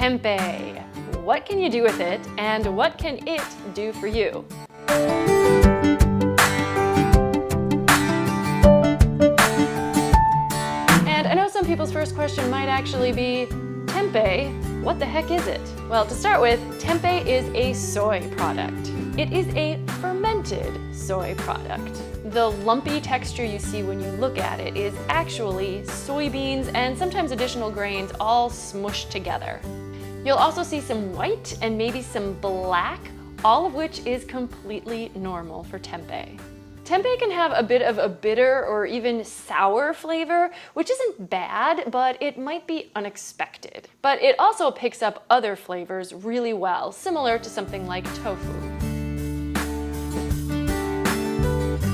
Tempeh. What can you do with it, and what can it do for you? And I know some people's first question might actually be, tempeh, what the heck is it? Well, to start with, tempeh is a soy product. It is a fermented soy product. The lumpy texture you see when you look at it is actually soybeans and sometimes additional grains all smushed together. You'll also see some white and maybe some black, all of which is completely normal for tempeh. Tempeh can have a bit of a bitter or even sour flavor, which isn't bad, but it might be unexpected. But it also picks up other flavors really well, similar to something like tofu.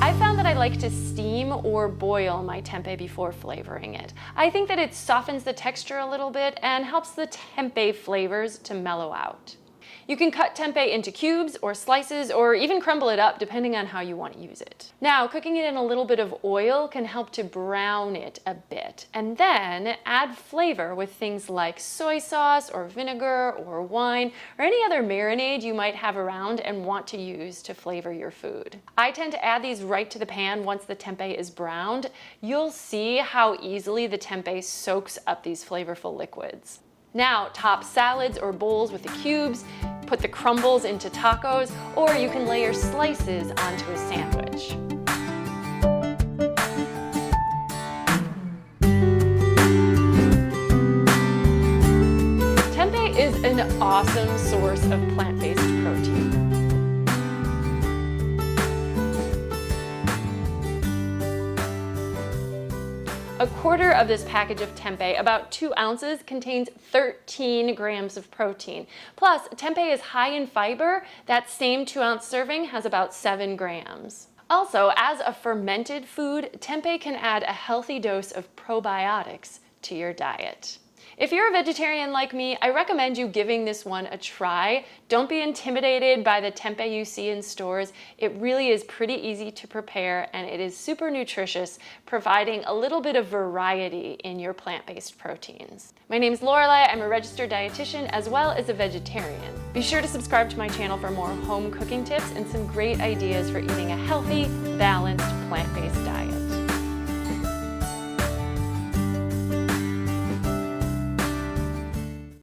I found that I like to steam or boil my tempeh before flavoring it. I think that it softens the texture a little bit and helps the tempeh flavors to mellow out. You can cut tempeh into cubes or slices or even crumble it up depending on how you want to use it. Now, cooking it in a little bit of oil can help to brown it a bit, and then add flavor with things like soy sauce or vinegar or wine or any other marinade you might have around and want to use to flavor your food. I tend to add these right to the pan once the tempeh is browned. You'll see how easily the tempeh soaks up these flavorful liquids. Now, top salads or bowls with the cubes, put the crumbles into tacos, or you can layer slices onto a sandwich. Tempeh is an awesome source of plant-based protein. A quarter of this package of tempeh, about 2 ounces, contains 13 grams of protein. Plus, tempeh is high in fiber. That same 2-ounce serving has about 7 grams. Also, as a fermented food, tempeh can add a healthy dose of probiotics to your diet. If you're a vegetarian like me, I recommend you giving this one a try. Don't be intimidated by the tempeh you see in stores. It really is pretty easy to prepare and it is super nutritious, providing a little bit of variety in your plant-based proteins. My name's Lorelei. I'm a registered dietitian as well as a vegetarian. Be sure to subscribe to my channel for more home cooking tips and some great ideas for eating a healthy, balanced, plant-based diet.